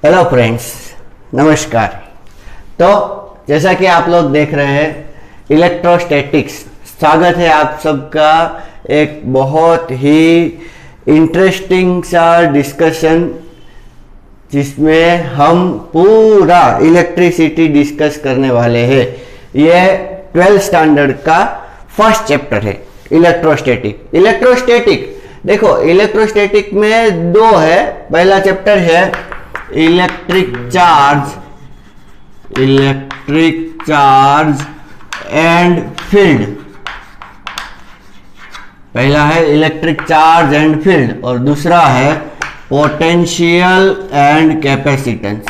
Hello friends, नमस्कार। तो जैसा कि आप लोग देख रहे हैं इलेक्ट्रोस्टैटिक्स, स्वागत है आप सबका एक बहुत ही इंटरेस्टिंग सा डिस्कशन जिसमें हम पूरा इलेक्ट्रिसिटी डिस्कस करने वाले हैं। ये 12th स्टैंडर्ड का फर्स्ट चैप्टर है इलेक्ट्रोस्टैटिक। देखो इलेक्ट्रोस्टैटिक में दो है। पहला चैप्टर है इलेक्ट्रिक चार्ज एंड फील्ड। पहला है इलेक्ट्रिक चार्ज एंड फील्ड और दूसरा है potential and capacitance.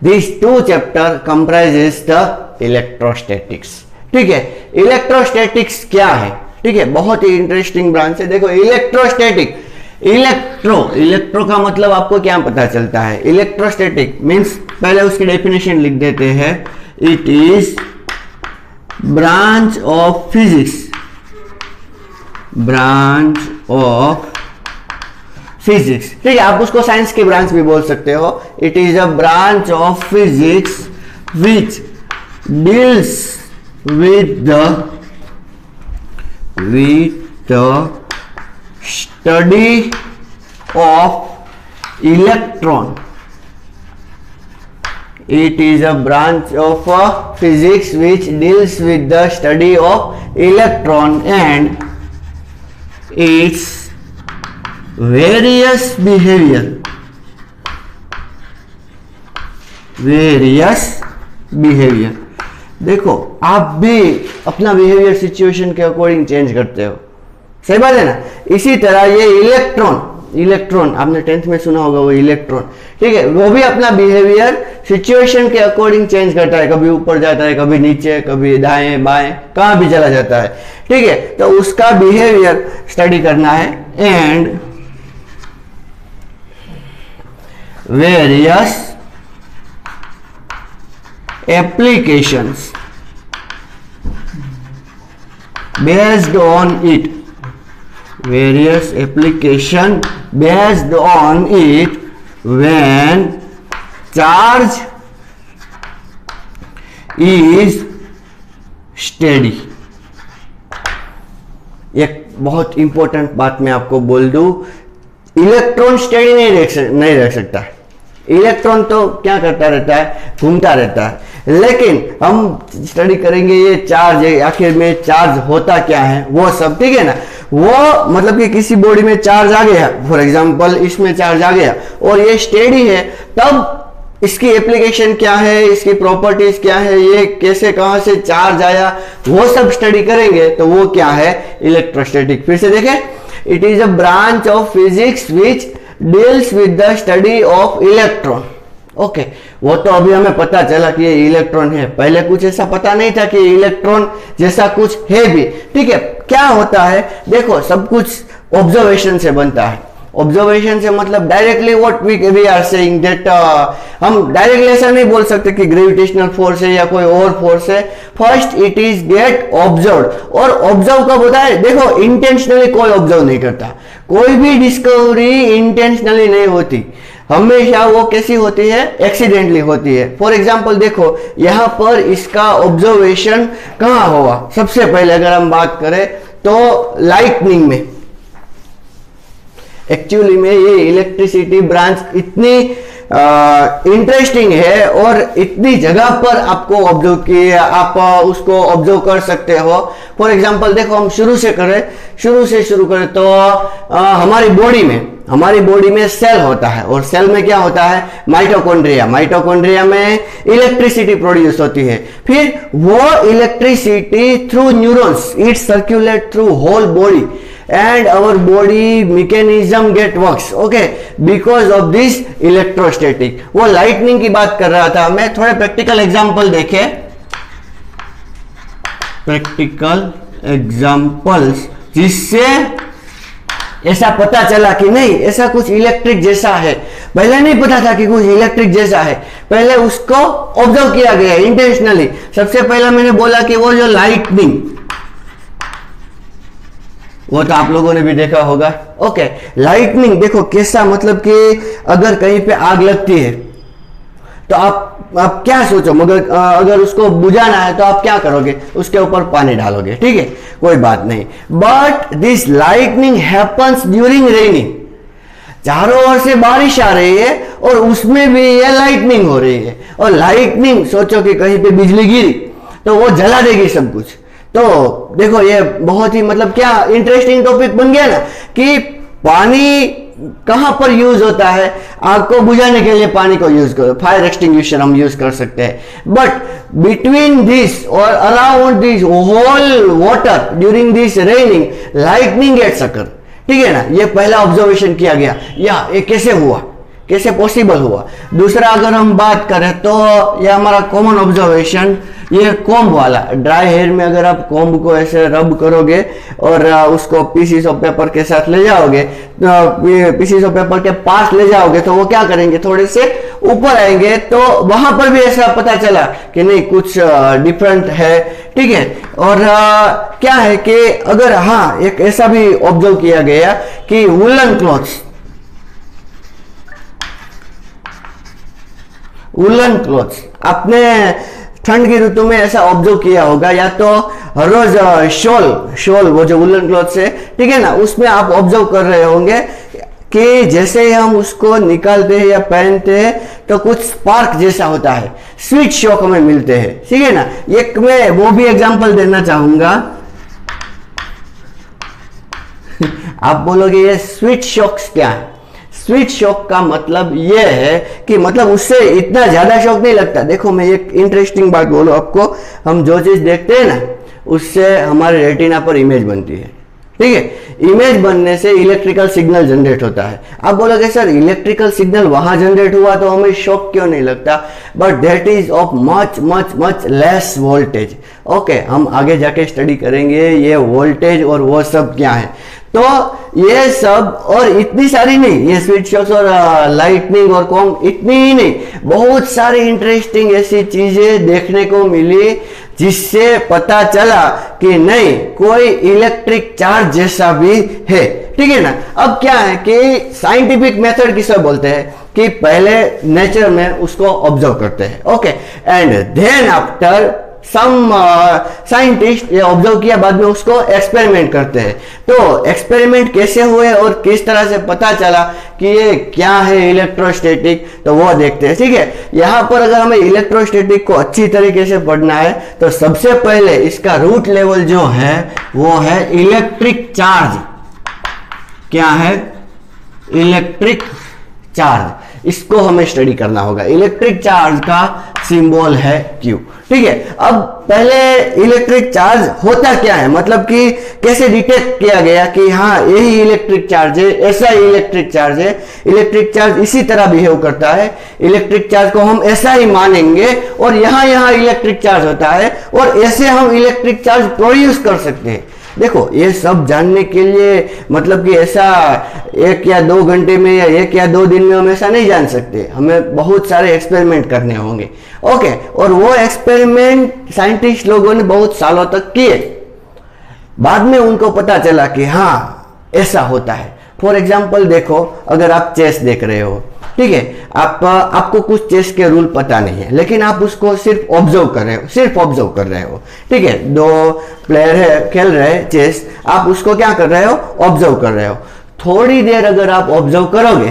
These two chapter comprises the electrostatics। ठीक है, इलेक्ट्रोस्टैटिक्स क्या है? ठीक है, बहुत ही इंटरेस्टिंग ब्रांच है। देखो इलेक्ट्रोस्टैटिक, इलेक्ट्रो का मतलब आपको क्या पता चलता है? इलेक्ट्रोस्टैटिक मींस, पहले उसकी डेफिनेशन लिख देते हैं। It is branch of physics. ठीक है, आप उसको साइंस की ब्रांच भी बोल सकते हो। It is a branch of physics which deals with the study of electron। It is a branch of physics which deals with the study of electron and its various behavior। देखो आप भी अपना behaviour situation के according change करते हो, सही बात है ना। इसी तरह ये इलेक्ट्रॉन आपने 10th में सुना होगा, वो इलेक्ट्रॉन, ठीक है, वो भी अपना बिहेवियर सिचुएशन के अकॉर्डिंग चेंज करता है। कभी ऊपर जाता है, कभी नीचे, कभी दाएं बाएं, कहां भी चला जाता है। ठीक है, तो उसका बिहेवियर स्टडी करना है and various applications based on it। Various application based on it when charge is steady। एक बहुत इंपॉर्टेंट बात मैं आपको बोल दूं, इलेक्ट्रॉन स्टेडी नहीं रह सकता। इलेक्ट्रॉन तो क्या करता रहता है, घूमता रहता है। लेकिन हम स्टडी करेंगे ये चार्ज है, आखिर में चार्ज होता क्या है वो सब, ठीक है ना। वो मतलब कि किसी बॉडी में चार्ज आ गया, फॉर एग्जांपल इसमें चार्ज आ गया और ये स्टेडी है, तब इसकी एप्लीकेशन क्या है, इसकी प्रॉपर्टीज क्या है, ये कैसे कहां से चार्ज आया, वो सब स्टडी करेंगे। तो वो क्या है? इलेक्ट्रोस्टैटिक। फिर से देखें, it is a branch of physics which deals with the study of electron. Okay, वो तो अभी हमें पता चला कि ये इलेक्ट्रॉन है, पहले कुछ ऐसा पता नहीं था कि इलेक्ट्रॉन जैसा कुछ है भी। ठीक है, क्या होता है देखो, सब कुछ ऑब्जर्वेशन से बनता है। ऑब्जर्वेशन से मतलब directly what we are saying that, हम डायरेक्टली ऐसा नहीं बोल सकते कि ग्रेविटेशनल फोर्स है या कोई और फोर्स है। First it is get observed, और ऑब्जर्व कब होता है? देखो इंटेंशनली कोई ऑब्जर्व नहीं करता, कोई भी डिस्कवरी इंटेंशनली नहीं होती, हमेशा वो कैसी होती है? एक्सीडेंटली होती है। फॉर एग्जाम्पल देखो, यहां पर इसका ऑब्जर्वेशन कहां हुआ? सबसे पहले अगर हम बात करें तो लाइटनिंग में। एक्चुअली में ये इलेक्ट्रिसिटी ब्रांच इतनी इंटरेस्टिंग है और इतनी जगह पर आपको ऑब्जर्व किए, आप उसको ऑब्जर्व कर सकते हो। फॉर एग्जांपल देखो, हम शुरू से शुरू करें तो हमारी बॉडी में सेल होता है, और सेल में क्या होता है? माइटोकॉन्ड्रिया में इलेक्ट्रिसिटी प्रोड्यूस होती है। फिर वो electricity through neurons it circulate through whole body and our body mechanism get works, okay, because of this electrostatic। वो लाइटनिंग की बात कर रहा था मैं, थोड़े प्रैक्टिकल एग्जांपल देखे, प्रैक्टिकल एग्जांपल्स, जिससे ऐसा पता चला कि नहीं ऐसा कुछ इलेक्ट्रिक जैसा है। पहले नहीं पता था कि कुछ इलेक्ट्रिक जैसा है, पहले उसको ऑब्जर्व किया गया इंटेंशनली। सबसे पहला मैंने बोला कि वो जो लाइटनिंग वो तो आप लोगों ने भी देखा होगा। ओके, लाइटनिंग देखो कैसा, मतलब कि अगर कहीं पे आग लगती है तो आप क्या सोचो, मगर अगर उसको बुझाना है तो आप क्या करोगे, उसके ऊपर पानी डालोगे, ठीक है, कोई बात नहीं। But this lightning happens during raining, चारों ओर से बारिश आ रही है और उसमें भी ये लाइटनिंग हो रही है, और लाइटनिंग सोचो कि कहीं पे बिजली गिरी तो वो जला देगी सब कुछ। तो देखो ये बहुत ही मतलब क्या इंटरेस्टिंग टॉपिक बन गया ना, कि पानी कहां पर यूज होता है, आग को बुझाने के लिए पानी को यूज करो, फायर एक्सटिंग्विशर हम यूज कर सकते हैं, बट बिटवीन दिस और around this whole water during this raining lightning gets occur, ठीक है ना। ये पहला ऑब्जर्वेशन किया गया, या ये कैसे हुआ, कैसे पॉसिबल हुआ। दूसरा अगर हम बात करें तो ये हमारा कॉमन ऑब्जर्वेशन, ये कॉम्ब वाला, ड्राई हेयर में अगर आप कॉम्ब को ऐसे रब करोगे और उसको पीसीस ऑफ पेपर के साथ ले जाओगे, पीसीस ऑफ पेपर के पास ले जाओगे तो वो क्या करेंगे, थोड़े से ऊपर आएंगे, तो वहां पर भी ऐसा पता चला कि नहीं कुछ डिफरेंट है, ठीक है। और क्या है कि अगर हाँ एक ऐसा भी ऑब्जर्व किया गया कि वुलन क्लॉथ्स आपने ठंड की ऋतु में ऐसा ऑब्जर्व किया होगा, या तो हर रोज शॉल वो जो वुलन क्लॉथ्स है, ठीक है ना, उसमें आप ऑब्जर्व कर रहे होंगे कि जैसे ही हम उसको निकालते हैं या पहनते हैं तो कुछ स्पार्क जैसा होता है, स्विच शॉक हमें मिलते हैं, ठीक है ना। एक मैं वो भी एग्जांपल देना चाहूंगा आप बोलोगे ये स्विच शॉक्स क्या है। स्विच शॉक का मतलब यह है कि मतलब उससे इतना ज्यादा शॉक नहीं लगता। देखो मैं एक इंटरेस्टिंग बात बोलूं आपको, हम जो चीज देखते हैं ना उससे हमारे रेटिना पर इमेज बनती है, ठीक है। इमेज बनने से इलेक्ट्रिकल सिग्नल जनरेट होता है। आप बोलोगे सर इलेक्ट्रिकल सिग्नल वहां जनरेट हुआ तो हमें शॉक क्यों नहीं लगता, but that is of much much much less voltage. Okay, हम आगे जाके स्टडी करेंगे ये वोल्टेज और वो सब क्या है। तो ये सब और इतनी सारी नहीं, ये स्विच शॉक्स और लाइटनिंग और कॉम इतनी ही नहीं, बहुत सारी इंटरेस्टिंग ऐसी चीजें देखने को मिली जिससे पता चला कि नहीं कोई इलेक्ट्रिक चार्ज जैसा भी है, ठीक है ना। अब क्या है कि साइंटिफिक मेथड किसे बोलते हैं कि पहले नेचर में उसको ऑब्जर्व करते हैं, okay, and then after some scientist ये ऑब्जर्व किया, बाद में उसको एक्सपेरिमेंट करते हैं। तो एक्सपेरिमेंट कैसे हुए और किस तरह से पता चला कि ये क्या है इलेक्ट्रोस्टैटिक, तो वो देखते हैं, ठीक है। यहां पर अगर हमें इलेक्ट्रोस्टैटिक को अच्छी तरीके से पढ़ना है तो सबसे पहले इसका रूट लेवल जो है वो है इलेक्ट्रिक चार्ज। क्या है? इलेक्ट्रिक चार्ज, इसको हमें स्टडी करना होगा। इलेक्ट्रिक चार्ज का सिंबल है Q, ठीक है। अब पहले इलेक्ट्रिक चार्ज होता क्या है, मतलब कि कैसे डिटेक्ट किया गया कि हाँ यही इलेक्ट्रिक चार्ज है, ऐसा ही इलेक्ट्रिक चार्ज है। इलेक्ट्रिक चार्ज इसी तरह बिहेव करता है, इलेक्ट्रिक चार्ज को हम ऐसा ही मानेंगे और यहाँ इलेक्ट्रिक चार्ज होता है और ऐसे हम इलेक्ट्रिक चार्ज प्रोड्यूस कर सकते हैं। देखो ये सब जानने के लिए मतलब कि ऐसा 1 या 2 घंटे में या 1 या 2 दिन में हम ऐसा नहीं जान सकते, हमें बहुत सारे एक्सपेरिमेंट करने होंगे, ओके। और वो एक्सपेरिमेंट साइंटिस्ट लोगों ने बहुत सालों तक किए, बाद में उनको पता चला कि हाँ ऐसा होता है। फॉर एग्जाम्पल देखो, अगर आप चेस देख रहे हो, ठीक है, आपको कुछ चेस के रूल पता नहीं है, लेकिन आप उसको सिर्फ ऑब्जर्व कर रहे हो, ठीक है। 2 प्लेयर है खेल रहे हैं चेस, आप उसको क्या कर रहे हो, ऑब्जर्व कर रहे हो। थोड़ी देर अगर आप ऑब्जर्व करोगे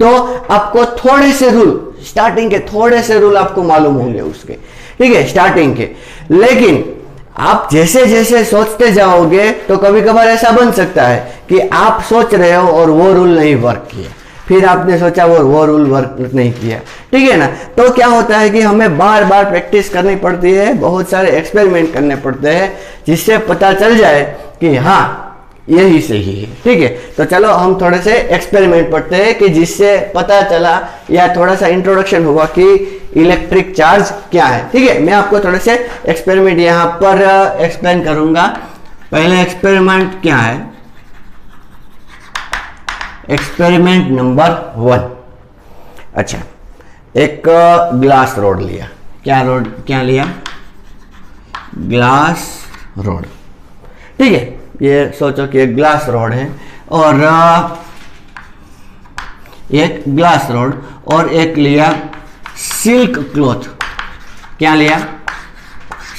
तो आपको थोड़े से रूल, स्टार्टिंग के थोड़े से रूल आपको मालूम होंगे उसके, ठीक है, स्टार्टिंग के। लेकिन आप जैसे जैसे सोचते जाओगे तो कभी कभार ऐसा बन सकता है कि आप सोच रहे हो और वो रूल नहीं वर्क किया, फिर आपने सोचा वो रूल वर्क नहीं किया, ठीक है ना। तो क्या होता है कि हमें बार बार प्रैक्टिस करनी पड़ती है, बहुत सारे एक्सपेरिमेंट करने पड़ते हैं जिससे पता चल जाए कि हाँ यही सही है, ठीक है। तो चलो हम थोड़े से एक्सपेरिमेंट पढ़ते हैं कि जिससे पता चला या थोड़ा सा इंट्रोडक्शन हुआ कि इलेक्ट्रिक चार्ज क्या है, ठीक है। मैं आपको थोड़े से एक्सपेरिमेंट यहाँ पर एक्सप्लेन करूंगा। पहले एक्सपेरिमेंट क्या है, एक्सपेरिमेंट नंबर 1। अच्छा, एक ग्लास रोड लिया, क्या लिया, ग्लास रोड, ठीक है। ये सोचो कि एक ग्लास रॉड है और एक ग्लास रॉड और एक लिया सिल्क क्लॉथ। क्या लिया?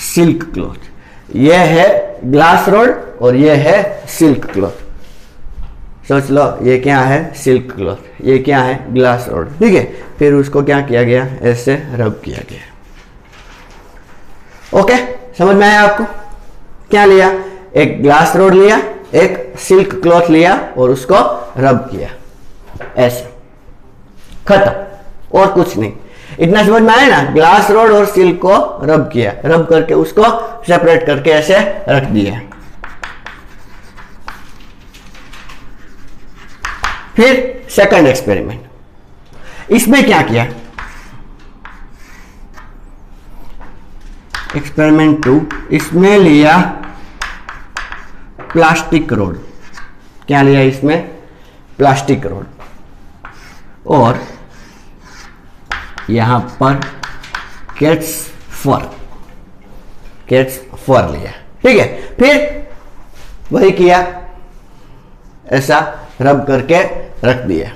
Silk cloth. ये है ग्लास रॉड और ये है सिल्क क्लॉथ। सोच लो, ये क्या है? सिल्क क्लॉथ, ये क्या है? Glass rod. ठीक है, फिर उसको क्या किया गया? ऐसे रब किया गया। ओके, समझ में आया आपको? क्या लिया? एक ग्लास रॉड लिया, एक सिल्क क्लॉथ लिया और उसको रब किया, ऐसे, खत्म, और कुछ नहीं। इतना समझ में आया ना? ग्लास रॉड और सिल्क को रब किया, रब करके उसको सेपरेट करके ऐसे रख दिया। फिर सेकंड एक्सपेरिमेंट, इसमें क्या किया? एक्सपेरिमेंट 2, इसमें लिया प्लास्टिक रॉड। क्या लिया इसमें? प्लास्टिक रॉड, और यहां पर कैट्स फर लिया। ठीक है, फिर वही किया, ऐसा रब करके रख दिया।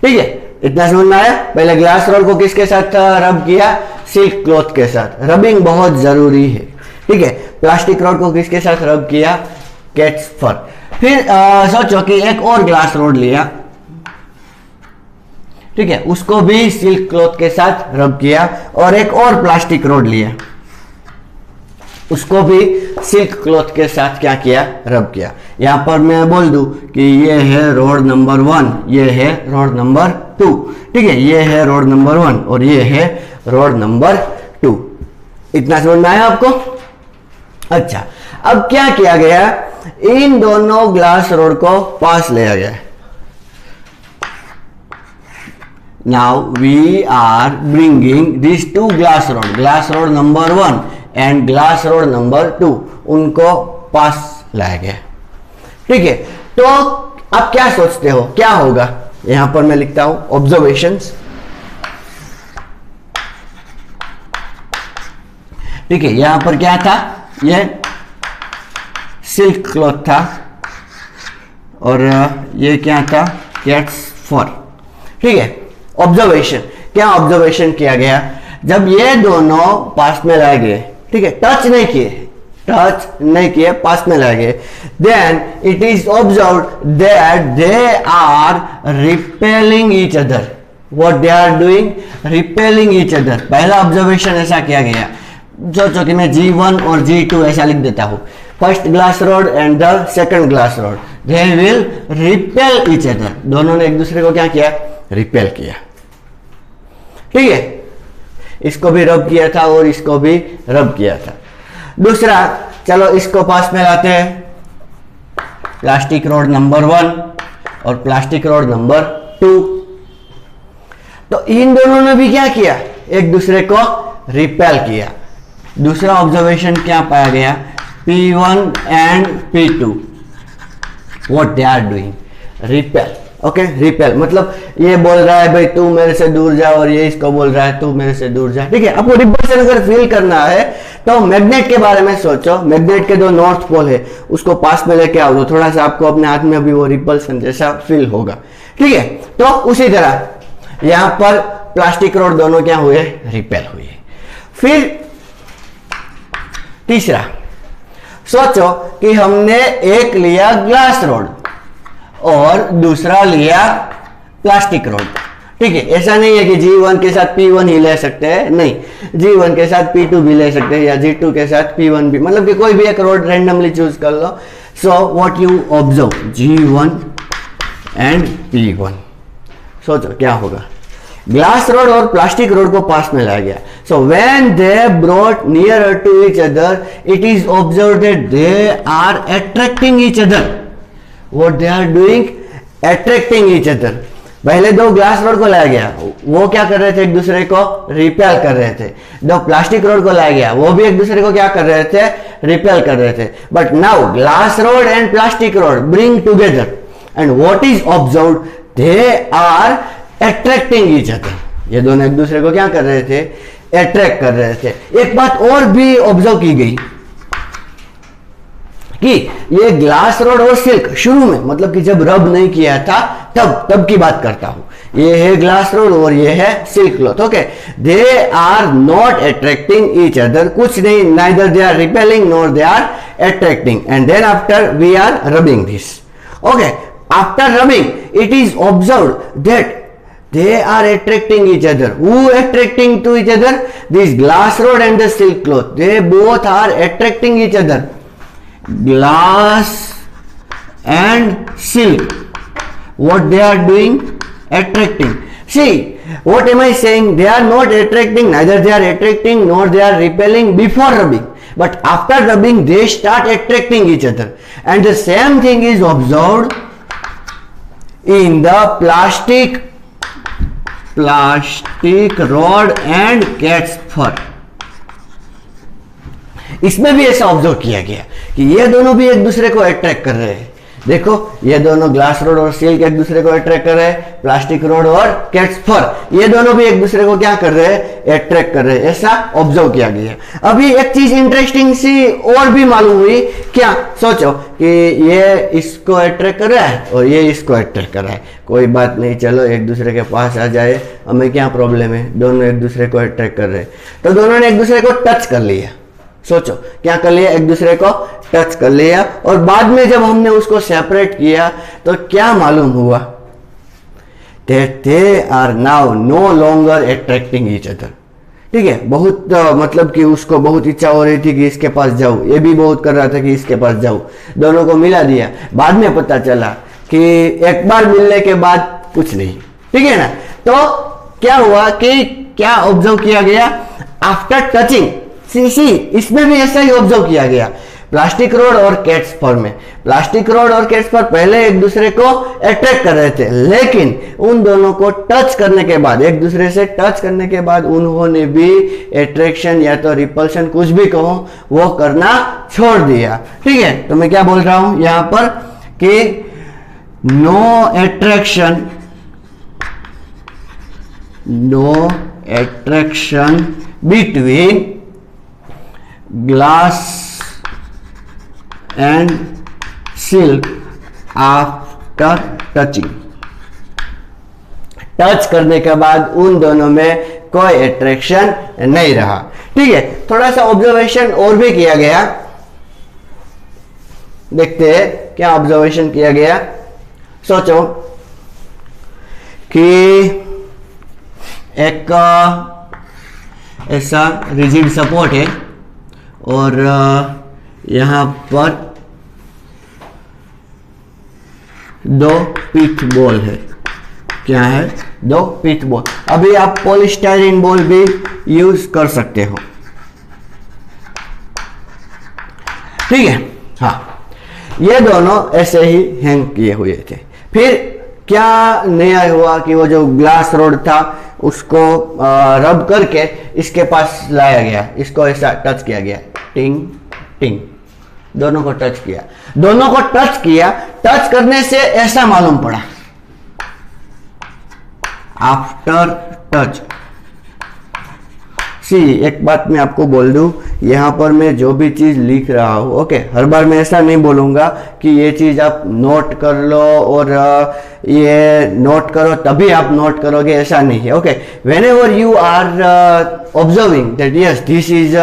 ठीक है, इतना समझ में आया? पहले ग्लास रॉड को किसके साथ रब किया? सिल्क क्लॉथ के साथ। रबिंग बहुत जरूरी है। ठीक है, प्लास्टिक रॉड को किसके साथ रब किया? कैट्स फर। फिर सोचो कि एक और ग्लास रॉड लिया, ठीक है, उसको भी सिल्क क्लॉथ के साथ रब किया, और एक और प्लास्टिक रॉड लिया, उसको भी सिल्क क्लॉथ के साथ क्या किया? रब किया। यहां पर मैं बोल दूं कि ये है रॉड नंबर 1, ये है रॉड नंबर 2। ठीक है, ये है रॉड नंबर 1 और ये है रॉड नंबर 2। इतना समझ में आया आपको? अच्छा, अब क्या किया गया? इन दोनों ग्लास रॉड को पास लिया गया। Now we are bringing these two glass rod number 1 and glass rod number 2, उनको पास लाया गया। ठीक है, तो आप क्या सोचते हो क्या होगा? यहां पर मैं लिखता हूं ऑब्जर्वेशंस। ठीक है, यहां पर क्या था? ये सिल्क क्लॉथ था और ये क्या था? कैट्स फर। ठीक है, ऑब्जर्वेशन, क्या ऑब्जर्वेशन किया गया? जब ये दोनों पास में लाए गए, ठीक है, टच नहीं किए, पास में लाए गए, then it is observed that they are repelling each other. What they are doing? Repelling each other. पहला ऑब्जर्वेशन ऐसा किया गया, जो कि मैं G1 और G2 ऐसा लिख देता हूं। First glass rod and the second glass rod, they will repel each other. दोनों ने एक दूसरे को क्या किया? रिपेल किया। ठीक है, इसको भी रब किया था और इसको भी रब किया था। दूसरा, चलो इसको पास में लाते हैं, प्लास्टिक रॉड नंबर 1 और प्लास्टिक रॉड नंबर 2। तो इन दोनों ने भी क्या किया? एक दूसरे को रिपेल किया। दूसरा ऑब्जर्वेशन क्या पाया गया? P1 and P2, what they are doing? Repel. Okay, repel मतलब ये बोल रहा है भाई तू मेरे से दूर जा, और ये इसको बोल रहा है तू मेरे से दूर जा। ठीक है, आपको रिपल्सन अगर फील करना है तो मैग्नेट के बारे में सोचो। मैग्नेट के जो नॉर्थ पोल है उसको पास में लेके आओ तो थोड़ा सा आपको अपने हाथ में भी वो रिपल्सन जैसा फील होगा। ठीक है, तो उसी तरह यहां पर प्लास्टिक रॉड दोनों क्या हुए? रिपेल हुए। फिर तीसरा, सोचो कि हमने एक लिया ग्लास रॉड और दूसरा लिया प्लास्टिक रॉड। ठीक है, ऐसा नहीं है कि G1 के साथ P1 ही ले सकते हैं, नहीं, G1 के साथ P2 भी ले सकते हैं या G2 के साथ P1 भी, मतलब कि कोई भी एक रॉड रैंडमली चूज कर लो। So what you observe? G1 and P1। सोचो क्या होगा? ग्लास रॉड और प्लास्टिक रॉड को पास में लाया गया। So when they brought nearer to each other, it is observed that they are attracting each other. What they are doing? Attracting each other। पहले दो ग्लास रॉड को लाया गया, वो क्या कर रहे थे? एक दूसरे को रिपेल कर रहे थे। दो प्लास्टिक रॉड को लाया गया, वो भी एक दूसरे को क्या कर रहे थे? रिपेल कर रहे थे। But now glass rod and plastic rod bring together and what is observed? They are attracting each other. ये दोनों एक दूसरे को क्या कर रहे थे? अट्रैक्ट कर रहे थे। एक बात और भी ऑब्जर्व की गई, कि ये ग्लास रॉड और सिल्क शुरू में, मतलब कि जब रब नहीं किया था तब की बात करता हूं। ये है ग्लास रॉड और ये है silk cloth. Okay, they are not attracting each other, कुछ नहीं, neither they are repelling nor they are attracting. And then after we are rubbing this. Okay, after rubbing it is observed that they are attracting each other. Who attracting to each other? This glass rod and the silk cloth, they both are attracting each other. Glass and silk, what they are doing? Attracting. See, what am I saying? They are not attracting, neither they are attracting nor they are repelling before rubbing, but after rubbing they start attracting each other. And the same thing is observed in the plastic rod and cats fur. इसमें भी ऐसा observe किया गया कि ये दोनों भी एक दूसरे को अट्रैक्ट कर रहे हैं। देखो, ये दोनों ग्लास रॉड और सिल्क एक दूसरे को अट्रैक्ट कर रहे हैं, प्लास्टिक रॉड और कैट्स फर ये दोनों भी एक दूसरे को क्या कर रहे हैं? अट्रैक्ट कर रहे हैं। ऐसा ऑब्जर्व किया गया। अभी एक चीज इंटरेस्टिंग सी और भी मालूम हुई। क्या? सोचो कि ये इसको अट्रैक्ट कर रहा है और ये इसको अट्रैक्ट कर रहा है। कोई बात नहीं, चलो एक दूसरे के पास आ जाए, हमें क्या प्रॉब्लम है? दोनों एक दूसरे को अट्रैक्ट कर रहे हैं, तो दोनों ने एक दूसरे को टच कर लिया। सोचो क्या कर लिया? एक दूसरे को टच कर लिया। और बाद में जब हमने उसको सेपरेट किया तो क्या मालूम हुआ? they are now no longer attracting each other। ठीक है, बहुत मतलब कि उसको बहुत इच्छा हो रही थी कि इसके पास जाऊं, ये भी बहुत कर रहा था कि इसके पास जाऊं, दोनों को मिला दिया। बाद में पता चला कि एक बार मिलने के बाद कुछ नहीं। ठीक है ना? तो क्या हुआ कि क्या ऑब्जर्व किया गया? आफ्टर टचिंग, सी इसमें भी ऐसा ही ऑब्जर्व किया गया। प्लास्टिक रॉड और कैट्स फर में, प्लास्टिक रॉड और कैट्स फर पहले एक दूसरे को अट्रैक्ट कर रहे थे, लेकिन उन दोनों को टच करने के बाद, एक दूसरे से टच करने के बाद उन्होंने भी अट्रैक्शन या तो रिपल्शन, कुछ भी कहो, वो करना छोड़ दिया। ठीक है, तो मैं क्या बोल रहा हूं यहां पर कि no attraction between glass and silk after touching. Touch करने के बाद उन दोनों में कोई अट्रैक्शन नहीं रहा। ठीक है, थोड़ा सा ऑब्जर्वेशन और भी किया गया, देखते हैं क्या ऑब्जर्वेशन किया गया। सोचो कि एक ऐसा रिजिड सपोर्ट है और यहां पर दो पिच बॉल है। क्या है? दो पिच बॉल। अभी आप पॉलीस्टाइरीन बॉल भी यूज कर सकते हो। ठीक है, हाँ, ये दोनों ऐसे ही हैंग किए हुए थे। फिर क्या नया हुआ कि वो जो ग्लास रॉड था उसको रब करके इसके पास लाया गया, इसको ऐसा टच किया गया, टिंग टिंग, दोनों को टच किया। दोनों को टच किया, टच करने से ऐसा मालूम पड़ा, आफ्टर टच। सी, एक बात मैं आपको बोल दूं, यहां पर मैं जो भी चीज लिख रहा हूं, ओके, हर बार मैं ऐसा नहीं बोलूंगा कि ये चीज आप नोट कर लो और ये नोट करो तभी आप नोट करोगे, ऐसा नहीं है। Okay, whenever you are observing that yes this is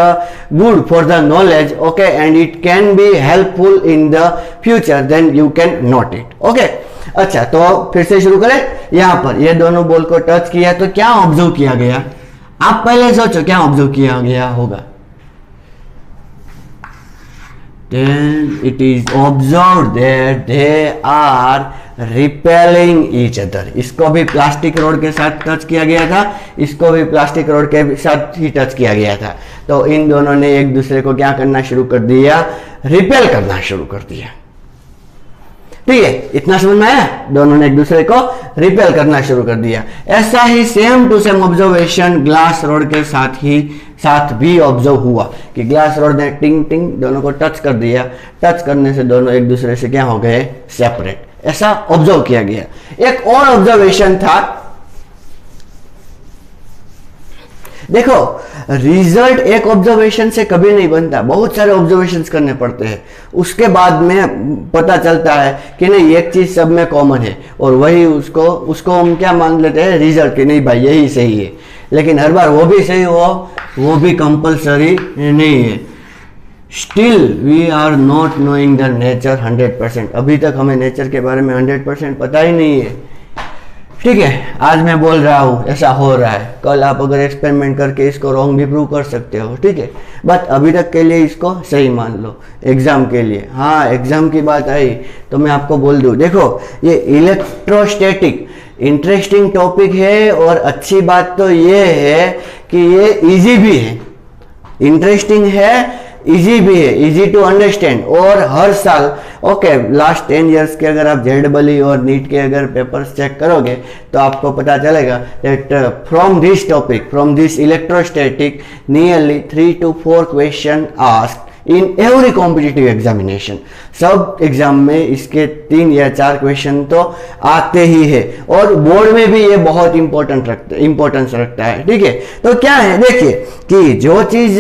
good for the knowledge, okay, and it can be helpful in the future, then you can note it. Okay, अच्छा, तो फिर से शुरू करें। यहां पर ये दोनों बॉल को टच किया तो क्या ऑब्जर्व किया गया? आप पहले सोचो क्या ऑब्जर्व किया गया होगा। Then it is observed that they are repelling each other। इसको भी प्लास्टिक रोड के साथ टच किया गया था, इसको भी प्लास्टिक रोड के साथ ही टच किया गया था। तो इन दोनों ने एक दूसरे को क्या करना शुरू कर दिया? रिपेल करना शुरू कर दिया। ठीक है, इतना समझ में आया? दोनों ने एक दूसरे को रिपेल करना शुरू कर दिया। ऐसा ही same to same observation glass rod के साथ भी ऑब्जर्व हुआ कि ग्लास रॉड ने टिंग टिंग दोनों को टच कर दिया। टच करने से दोनों एक दूसरे से क्या हो गए? सेपरेट। ऐसा ऑब्जर्व किया गया। एक और ऑब्जर्वेशन था, देखो, रिजल्ट एक ऑब्जर्वेशन से कभी नहीं बनता, बहुत सारे ऑब्जर्वेशंस करने पड़ते हैं, उसके बाद में पता चलता है कि नहीं एक चीज सब में कॉमन है, और वही उसको हम क्या मान लेते हैं, रिजल्ट, कि नहीं भाई यही सही है। लेकिन हर बार वो भी सही हो, वो भी कंपलसरी नहीं है। Still we are not knowing the nature 100%, अभी तक हमें नेचर के बारे में 100% पता ही नहीं है। ठीक है, आज मैं बोल रहा हूँ ऐसा हो रहा है, कल आप अगर एक्सपेरिमेंट करके इसको रॉन्ग भी प्रूव कर सकते हो। ठीक है, बट अभी तक के लिए इसको सही मान लो एग्जाम के लिए। हाँ, एग्जाम की बात आई तो मैं आपको बोल दूँ, देखो ये इलेक्ट्रोस्टैटिक इंटरेस्टिंग टॉपिक है, और अच्छी बात तो ये है कि ये इजी भी है, इंटरेस्टिंग है, इजी भी है, इजी टू अंडरस्टैंड। और हर साल लास्ट 10 इयर्स के अगर आप JEE और नीट के अगर पेपर्स चेक करोगे तो आपको पता चलेगा that from this topic, from this electrostatic, nearly 3 to 4 question asked in every competitive examination. सब एग्जाम में इसके 3 या 4 क्वेश्चन तो आते ही है, और बोर्ड में भी ये बहुत इंपॉर्टेंस रखता है। ठीक है, तो क्या है, देखिए कि जो चीज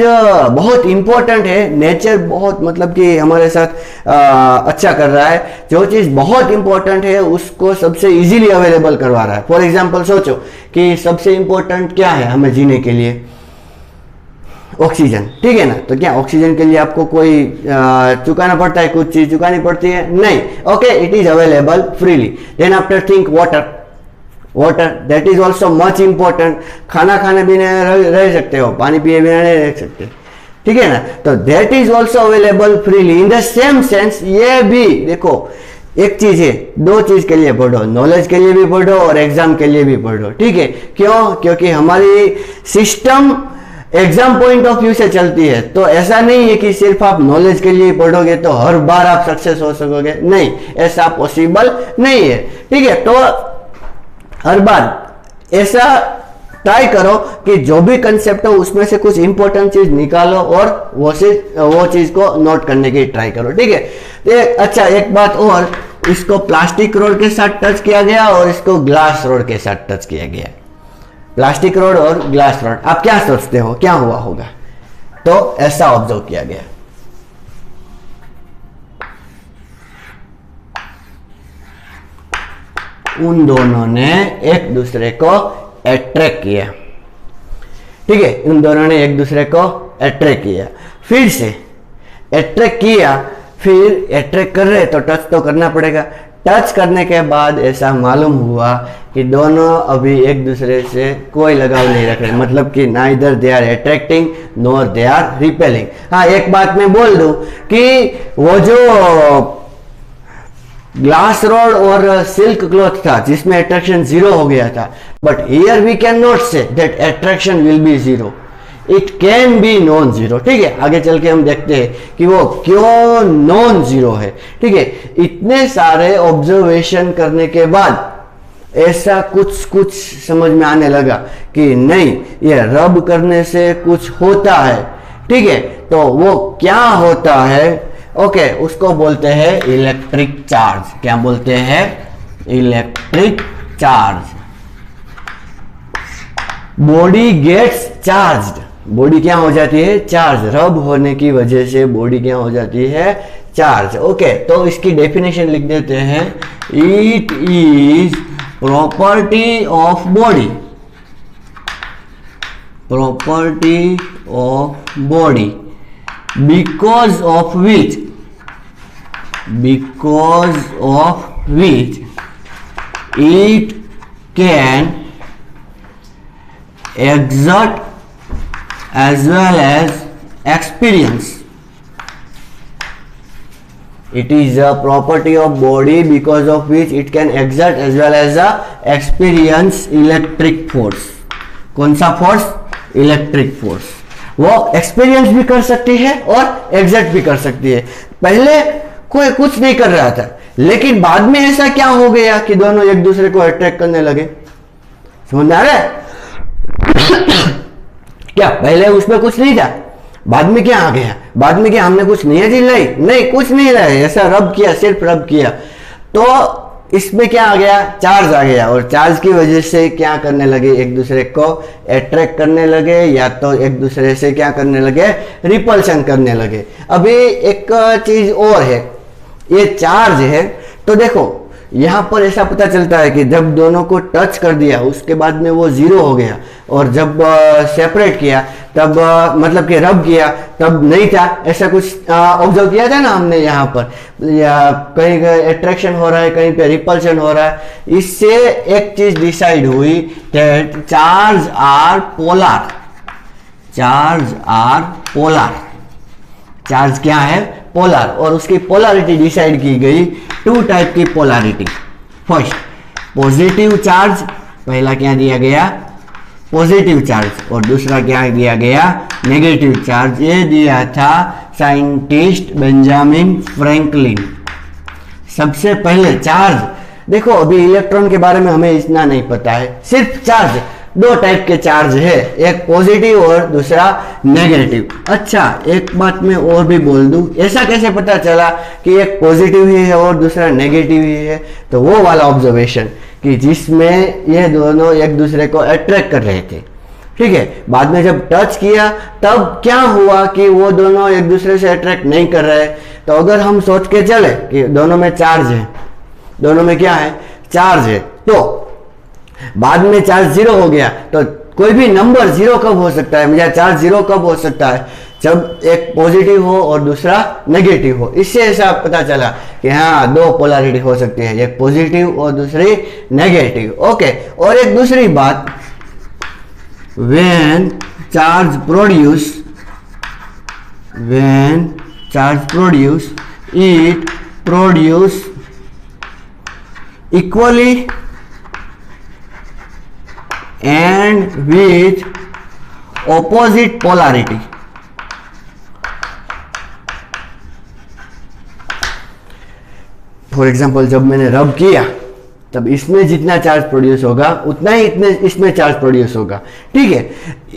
बहुत इंपॉर्टेंट है, नेचर बहुत मतलब कि हमारे साथ अच्छा कर रहा है, जो चीज बहुत इंपॉर्टेंट है उसको सबसे इजीली अवेलेबल करवा रहा है। फॉर एग्जाम्पल सोचो कि सबसे इंपॉर्टेंट क्या है हमें जीने के लिए, ऑक्सीजन। ठीक है ना, तो क्या ऑक्सीजन के लिए आपको कोई चुकाना पड़ता है, कुछ चीज चुकानी पड़ती है? नहीं। Okay, it is available freely. Then after think water that is also much important. खाना खाने बिना रह सकते हो, पानी पिए बिना नहीं रह सकते। ठीक है ना, तो that is also available freely. In the same sense ये भी देखो, एक चीज है, 2 चीज के लिए पढ़ो, नॉलेज के लिए भी पढ़ो और एग्जाम के लिए भी पढ़ो। ठीक है, क्यों? क्योंकि हमारी system exam point of view से चलती है, तो ऐसा नहीं है कि सिर्फ आप नॉलेज के लिए पढ़ोगे तो हर बार आप सक्सेस हो सकोगे, नहीं, ऐसा पॉसिबल नहीं है। ठीक है, तो हर बार ऐसा ट्राई करो कि जो भी कंसेप्ट हो उसमें से कुछ इंपॉर्टेंट चीज निकालो और वो चीज को नोट करने की ट्राई करो। ठीक है, अच्छा एक बात और, इसको प्लास्टिक रोड के साथ टच किया गया और इसको ग्लास रोड के साथ टच किया गया। प्लास्टिक रोड और ग्लास रोड, आप क्या सोचते हो क्या हुआ होगा? तो ऐसा ऑब्जर्व किया गया। उन दोनों ने एक दूसरे को अट्रैक्ट किया। ठीक है, उन दोनों ने एक दूसरे को अट्रैक्ट किया, फिर से अट्रैक्ट किया, फिर अट्रैक्ट कर रहे तो टच तो करना पड़ेगा। टच करने के बाद ऐसा मालूम हुआ कि दोनों अभी एक दूसरे से कोई लगाव नहीं रख रहे, मतलब कि neither they are attracting nor they are repelling. हाँ, एक बात मैं बोल दूं कि वो जो ग्लास रोड और सिल्क क्लॉथ था जिसमें अट्रैक्शन 0 हो गया था, but here we can not say that attraction will be 0, it can be non zero. ठीक है, आगे चल के हम देखते हैं कि वो क्यों नॉन जीरो है। ठीक है, इतने सारे ऑब्जर्वेशन करने के बाद ऐसा कुछ समझ में आने लगा कि नहीं, ये रब करने से कुछ होता है। ठीक है, तो वो क्या होता है? ओके, उसको बोलते हैं इलेक्ट्रिक चार्ज। क्या बोलते हैं? Electric charge. Body gets charged, body क्या हो जाती है? चार्ज। रब होने की वजह से बॉडी क्या हो जाती है? चार्ज। ओके, तो इसकी डेफिनेशन लिख देते हैं, it is property of body, property of body because of which it can exert as well as experience. It is a property of body because of which it can exert as well as experience electric force. कौन सा force? Electric force. वो experience भी कर सकती है और exert भी कर सकती है। पहले कोई कुछ नहीं कर रहा था, लेकिन बाद में ऐसा क्या हो गया कि दोनों एक दूसरे को अट्रैक्ट करने लगे। समझ में आ रहा है? क्या पहले उसमें कुछ नहीं था, बाद में क्या आ गया? बाद में क्या हमने कुछ नियति लाई? नहीं, कुछ नहीं लाई, ऐसा रब किया, सिर्फ रब किया। तो इसमें क्या आ गया, चार्ज आ गया, और चार्ज की वजह से क्या करने लगे, एक दूसरे को अट्रैक्ट करने लगे, या तो एक दूसरे से क्या करने लगे, रिपल्शन करने लगे। अभी एक चीज और है, ये चार्ज है, तो देखो यहाँ पर ऐसा पता चलता है कि जब दोनों को टच कर दिया उसके बाद में वो जीरो हो गया, और जब सेपरेट किया तब मतलब कि रब किया तब नहीं था, ऐसा कुछ ऑब्जर्व किया था ना हमने यहाँ पर, या कहीं अट्रैक्शन हो रहा है, कहीं पे रिपल्शन हो रहा है। इससे एक चीज डिसाइड हुई that charge are polar, charge are polar, charge क्या है, पोलर, और उसकी पोलैरिटी डिसाइड की गई, टू टाइप की पोलैरिटी। फर्स्ट पॉजिटिव चार्ज, पहला क्या दिया गया, पॉजिटिव चार्ज, और दूसरा क्या दिया गया, नेगेटिव चार्ज। ये दिया था साइंटिस्ट बेंजामिन फ्रैंकलिन। सबसे पहले चार्ज, देखो अभी इलेक्ट्रॉन के बारे में हमें इतना नहीं पता है, सिर्फ चार्ज, दो टाइप के चार्ज है, एक पॉजिटिव और दूसरा नेगेटिव। अच्छा एक बात मैं और भी बोल दूं, ऐसा कैसे पता चला कि एक पॉजिटिव ही है और दूसरा नेगेटिव ही है, तो वो वाला ऑब्जर्वेशन कि जिसमें ये दोनों एक दूसरे को अट्रैक्ट कर रहे थे, ठीक है, बाद में जब टच किया तब क्या हुआ कि वो दोनों एक दूसरे से अट्रैक्ट नहीं कर रहे। तो अगर हम सोच के चले कि दोनों में चार्ज है, दोनों में क्या है, चार्ज है, तो बाद में चार्ज जीरो हो गया, तो कोई भी नंबर जीरो कब हो सकता है, मुझे चार्ज जीरो कब हो सकता है, जब एक पॉजिटिव हो और दूसरा नेगेटिव हो। इससे ऐसा पता चला कि हाँ दो पोलैरिटी हो सकती है, एक पॉजिटिव और दूसरी नेगेटिव। ओके, और एक दूसरी बात, when charge produce it produce equally and with opposite polarity। For example जब मैंने रब किया तब इसमें जितना चार्ज प्रोड्यूस होगा उतना ही इतने इसमें चार्ज प्रोड्यूस होगा, ठीक है।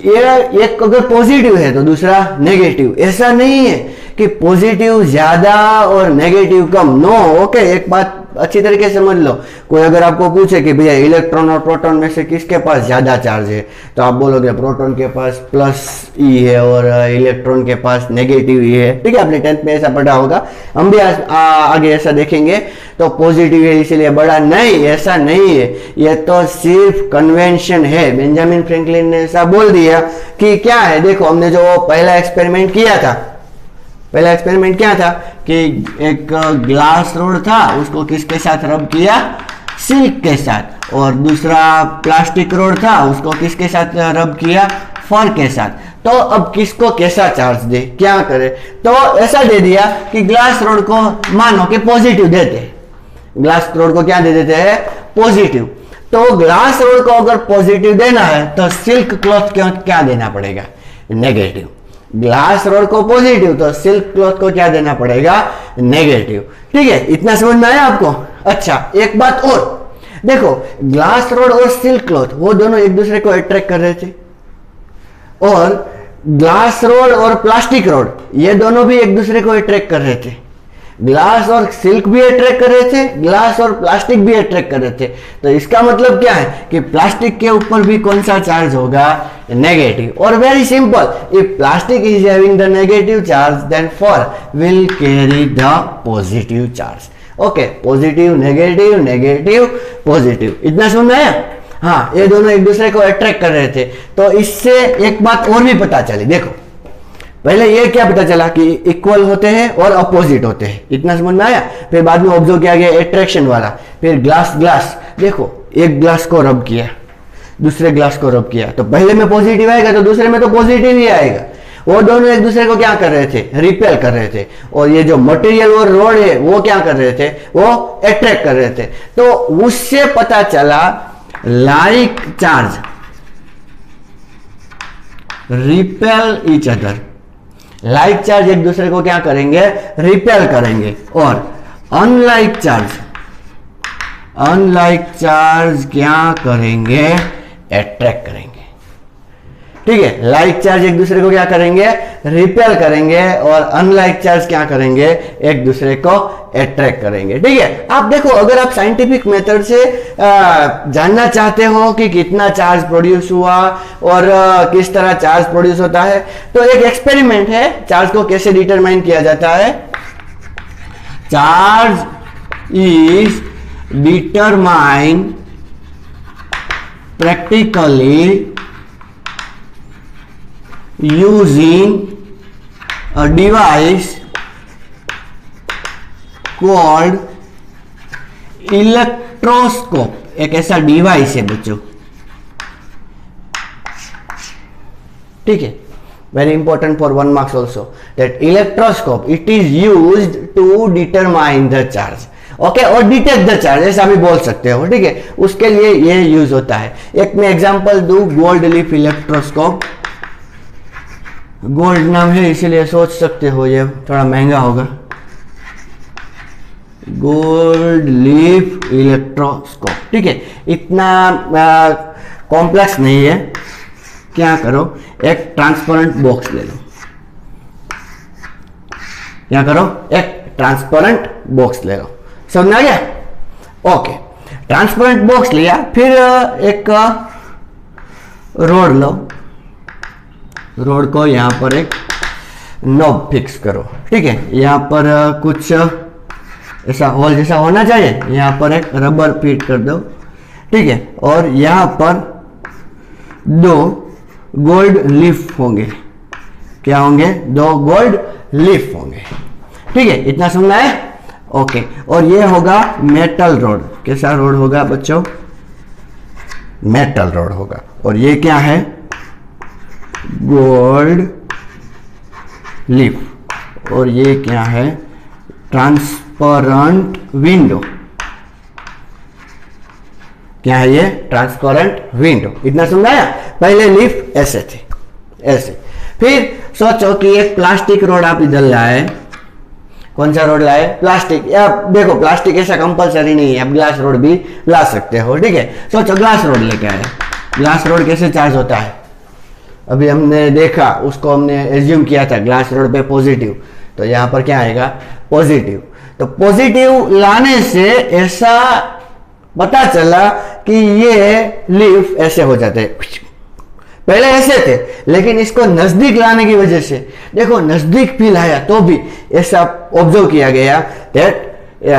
ये एक अगर पॉजिटिव है तो दूसरा नेगेटिव, ऐसा नहीं है कि पॉजिटिव ज्यादा और नेगेटिव कम, नो। ओके, एक बात अच्छी तरीके से समझ लो, कोई अगर आपको पूछे कि भैया इलेक्ट्रॉन और प्रोटॉन में से किसके पास ज्यादा चार्ज है, तो आप बोलोगे प्रोटॉन के पास प्लस ई है और इलेक्ट्रॉन के पास नेगेटिव ई है, ठीक है, आपने 10th में ऐसा पढ़ा होगा, हम भी आगे ऐसा देखेंगे। तो पॉजिटिव है इसीलिए बड़ा, नहीं, ऐसा नहीं है, ये तो सिर्फ कन्वेंशन है। बेंजामिन फ्रैंकलिन ने ऐसा बोल दिया कि क्या है, देखो हमने जो पहला एक्सपेरिमेंट किया था, पहला एक्सपेरिमेंट क्या था कि एक ग्लास रोड था, उसको किसके साथ रब किया, सिल्क के साथ, और दूसरा प्लास्टिक रोड था, उसको किसके साथ रब किया, फर के साथ। तो अब किसको कैसा चार्ज दे, क्या करे, तो ऐसा दे दिया कि ग्लास रोड को मानो कि पॉजिटिव देते, ग्लास रोड को क्या दे देते हैं, पॉजिटिव। तो ग्लास रोड को अगर पॉजिटिव देना है तो सिल्क क्लॉथ को क्या देना पड़ेगा, नेगेटिव। ग्लास रोड को पॉजिटिव तो सिल्क क्लॉथ को क्या देना पड़ेगा, नेगेटिव, ठीक है। इतना समझ में आया आपको। अच्छा एक बात और देखो, ग्लास रोड और सिल्क क्लॉथ वो दोनों एक दूसरे को अट्रैक्ट कर रहे थे, और ग्लास रोड और प्लास्टिक रोड ये दोनों भी एक दूसरे को अट्रैक्ट कर रहे थे। ग्लास और सिल्क भी अट्रैक्ट कर रहे थे, ग्लास और प्लास्टिक भी अट्रैक्ट कर रहे थे। तो इसका मतलब क्या है कि प्लास्टिक के ऊपर भी कौन सा चार्ज होगा, नेगेटिव। और very simple, if plastic is having the negative charge then fur will carry the positive charge. Okay, positive negative, negative positive, इतना समझ में आया। हाँ, ये दोनों एक दूसरे को अट्रैक्ट कर रहे थे। तो इससे एक बात और भी पता चली, देखो पहले ये क्या पता चला कि इक्वल होते हैं और अपोजिट होते हैं, इतना समझ में आया। फिर बाद में ऑब्जर्व किया गया अट्रैक्शन वाला। फिर ग्लास देखो, एक ग्लास को रब किया, दूसरे ग्लास को रब किया, तो पहले में पॉजिटिव आएगा तो दूसरे में तो पॉजिटिव ही आएगा। वो दोनों एक दूसरे को क्या कर रहे थे, रिपेल कर रहे थे। और ये जो मटेरियल और रोड है वो क्या कर रहे थे, वो अट्रैक्ट कर रहे थे। तो उससे पता चला like charge repel each other, like charge एक दूसरे को क्या करेंगे, रिपेल करेंगे। और अनलाइक चार्ज क्या करेंगे, अट्रैक्ट करेंगे। ठीक है। लाइक चार्ज एक दूसरे को क्या करेंगे, रिपेल करेंगे, और अनलाइक चार्ज क्या करेंगे, एक दूसरे को अट्रैक्ट करेंगे, ठीक है। आप देखो, अगर आप साइंटिफिक मेथड से जानना चाहते हो कि कितना चार्ज प्रोड्यूस हुआ और किस तरह चार्ज प्रोड्यूस होता है, तो एक एक्सपेरिमेंट है, चार्ज को कैसे डिटरमाइन किया जाता है। Charge is determine practically using a device called electroscope. एक ऐसा डिवाइस है बच्चों, ठीक है, very important for 1 marks also, that electroscope it is used to determine the charge, okay, और डिटेक्ट द चार्ज, ऐसा भी बोल सकते हो, ठीक है, उसके लिए ये यूज होता है। एक मैं एग्जांपल दूं, गोल्ड लीफ इलेक्ट्रोस्कोप, गोल्ड नाम है इसीलिए सोच सकते हो ये थोड़ा महंगा होगा, गोल्ड लीफ इलेक्ट्रोस्कोप, ठीक है, इतना कॉम्प्लेक्स नहीं है। क्या करो, एक ट्रांसपेरेंट बॉक्स ले लो, क्या करो, एक ट्रांसपेरेंट बॉक्स ले लो, समझ में आ गया, ओके। ट्रांसपेरेंट बॉक्स लिया, फिर एक रोड लो, रोड को यहां पर एक नॉब फिक्स करो, ठीक है, यहां पर कुछ ऐसा होल जैसा होना चाहिए, यहां पर एक रबर फिट कर दो, ठीक है, और यहां पर 2 गोल्ड लीफ होंगे, क्या होंगे, 2 गोल्ड लीफ होंगे, ठीक है, इतना समझना है, ओके। और ये होगा मेटल रोड, कैसा रोड होगा बच्चों, मेटल रोड होगा, और ये क्या है, गोल्ड लीफ, और ये क्या है, ट्रांसपेरेंट विंडो, क्या है ये, ट्रांसपेरेंट विंडो, इतना समझाया। पहले लीफ ऐसे थे, ऐसे, फिर सोचो कि एक प्लास्टिक रोड आप इधर लाए, कौन सा रोड लाए, प्लास्टिक, या देखो प्लास्टिक ऐसा कंपलसरी नहीं है, आप ग्लास रोड भी ला सकते हो, ठीक है। सोचो ग्लास रोड लेके आए, ग्लास रोड कैसे चार्ज होता है, अभी हमने देखा, उसको हमने एज्यूम किया था ग्लास रोड पे पॉजिटिव, तो यहाँ पर क्या आएगा, पॉजिटिव, तो पॉजिटिव लाने से ऐसा पता चला कि ये लीफ ऐसे हो जाते हैं, पहले ऐसे थे, लेकिन इसको नजदीक लाने की वजह से, देखो नजदीक भी लाया तो भी ऐसा ऑब्जर्व किया गया that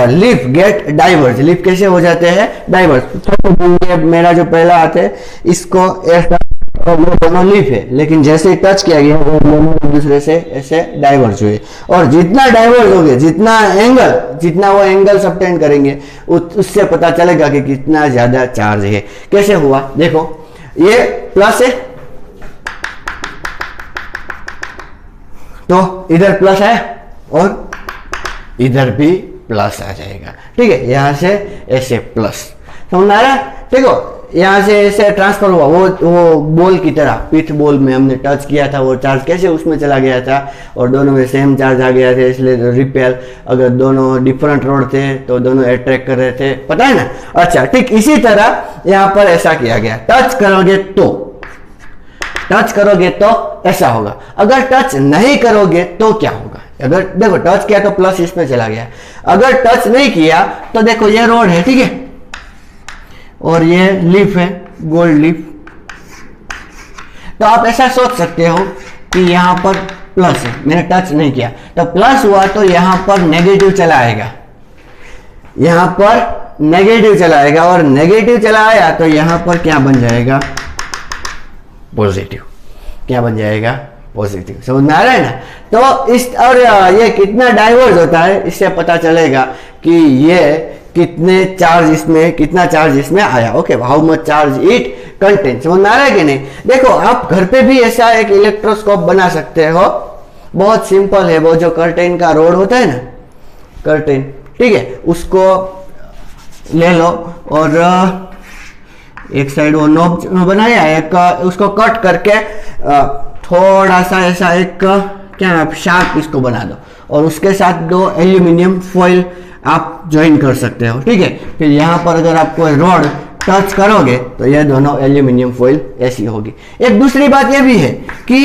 leaf get diverge, leaf कैसे हो जाते हैं, डाइवर्ज। मेरा जो पहला हाथ है इसको ऐसा, दोनों लीफ है, लेकिन जैसे ही टच किया गया वो दोनों एक दूसरे से ऐसे डाइवर्ज हुए, और जितना डाइवर्ज हो गए, जितना वो एंगल सबटेंड करेंगे, उससे पता चलेगा कि कितना ज्यादा चार्ज है। कैसे हुआ, देखो ये प्लस है, तो इधर प्लस है और इधर भी प्लस आ जाएगा, ठीक है, यहां से ऐसे प्लस, समझ आ रहा है, देखो यहां से ऐसे ट्रांसफर हुआ, वो बॉल की तरह, पिच बॉल में हमने टच किया था, वो चार्ज कैसे उसमें चला गया था, और दोनों में सेम चार्ज आ गया था, इसलिए रिपेल, अगर दोनों डिफरेंट रोड थे तो दोनों अट्रैक्ट कर रहे थे, पता है ना। अच्छा, ठीक इसी तरह यहां पर ऐसा किया गया, टच करोगे तो ऐसा होगा, अगर टच नहीं करोगे तो क्या होगा, अगर देखो टच किया तो प्लस इसमें चला गया, अगर टच नहीं किया तो देखो ये रोड है, ठीक है, और ये लीफ है, गोल्ड लीफ, तो आप ऐसा सोच सकते हो कि यहां पर प्लस है, मैंने टच नहीं किया तो प्लस हुआ, तो यहां पर नेगेटिव चला आएगा, यहां पर नेगेटिव चला आएगा, और नेगेटिव चला आया तो यहां पर क्या बन जाएगा, पॉजिटिव, क्या बन जाएगा, पॉजिटिव, समझ में आ रहा है ना। तो इस, और ये कितना डाइवर्ज होता है, इससे पता चलेगा कि ये कितने चार्ज इसमें, कितना चार्ज इसमें आया, okay, how much charge it contain, समझ में आ रहा है कि नहीं। देखो आप घर पे भी ऐसा एक इलेक्ट्रोस्कोप बना सकते हो, बहुत सिंपल है, वो जो कर्टेन का रोड होता है ना, कर्टेन, ठीक है, उसको ले लो और एक साइड वो नॉब बनाया, एक उसको कट करके थोड़ा सा ऐसा एक क्या शार्प इसको बना दो, और उसके साथ 2 एल्यूमिनियम फॉइल आप ज्वाइन कर सकते हो, ठीक है। फिर यहाँ पर अगर आपको रॉड टच करोगे तो ये दोनों एल्यूमिनियम फॉइल ऐसी होगी। एक दूसरी बात ये भी है कि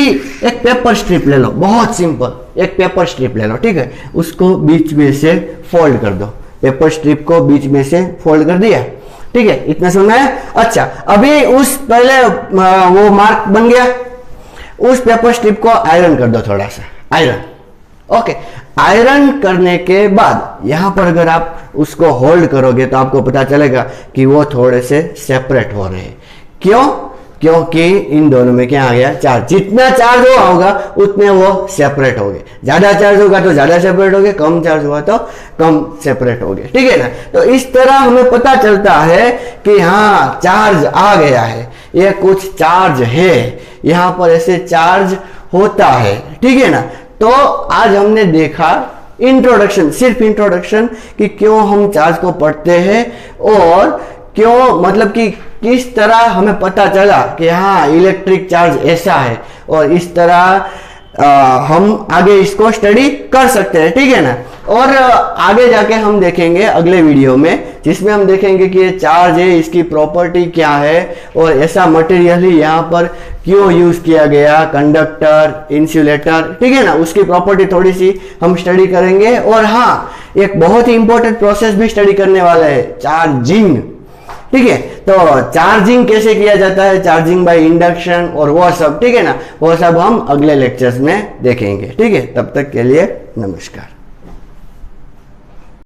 एक पेपर स्ट्रिप ले लो, बहुत सिंपल, एक पेपर स्ट्रिप ले लो, ठीक है, उसको बीच में से फोल्ड कर दो, पेपर स्ट्रिप को बीच में से फोल्ड कर दिया, ठीक है, इतना सुनना है। अच्छा, अभी उस पहले वो मार्क बन गया, उस पेपर स्ट्रिप को आयरन कर दो, थोड़ा सा आयरन, ओके। आयरन करने के बाद यहां पर अगर आप उसको होल्ड करोगे तो आपको पता चलेगा कि वो थोड़े से सेपरेट हो रहे हैं। क्यों? क्योंकि इन दोनों में क्या आ गया, चार्ज। जितना चार्ज हुआ होगा उतने वो सेपरेट हो गए, ज्यादा चार्ज होगा तो ज्यादा सेपरेट हो गए, कम चार्ज हुआ तो कम सेपरेट हो गए, ठीक है ना। तो इस तरह हमें पता चलता है कि हाँ चार्ज आ गया है, ये कुछ चार्ज है, यहां पर ऐसे चार्ज होता है, ठीक है ना। तो आज हमने देखा इंट्रोडक्शन, सिर्फ इंट्रोडक्शन, कि क्यों हम चार्ज को पढ़ते हैं और क्यों, मतलब कि किस तरह हमें पता चला कि हाँ इलेक्ट्रिक चार्ज ऐसा है, और इस तरह हम आगे इसको स्टडी कर सकते हैं, ठीक है ना। और आगे जाके हम देखेंगे अगले वीडियो में, जिसमें हम देखेंगे कि ये चार्ज है, इसकी प्रॉपर्टी क्या है, और ऐसा मटेरियल ही यहाँ पर क्यों यूज किया गया, कंडक्टर, इंसुलेटर, ठीक है ना, उसकी प्रॉपर्टी थोड़ी सी हम स्टडी करेंगे। और हाँ, एक बहुत ही इंपॉर्टेंट प्रोसेस भी स्टडी करने वाला है, चार्जिंग, ठीक है। तो चार्जिंग कैसे किया जाता है, चार्जिंग बाय इंडक्शन और वो सब, ठीक है ना, वो सब हम अगले लेक्चर्स में देखेंगे, ठीक है। तब तक के लिए नमस्कार।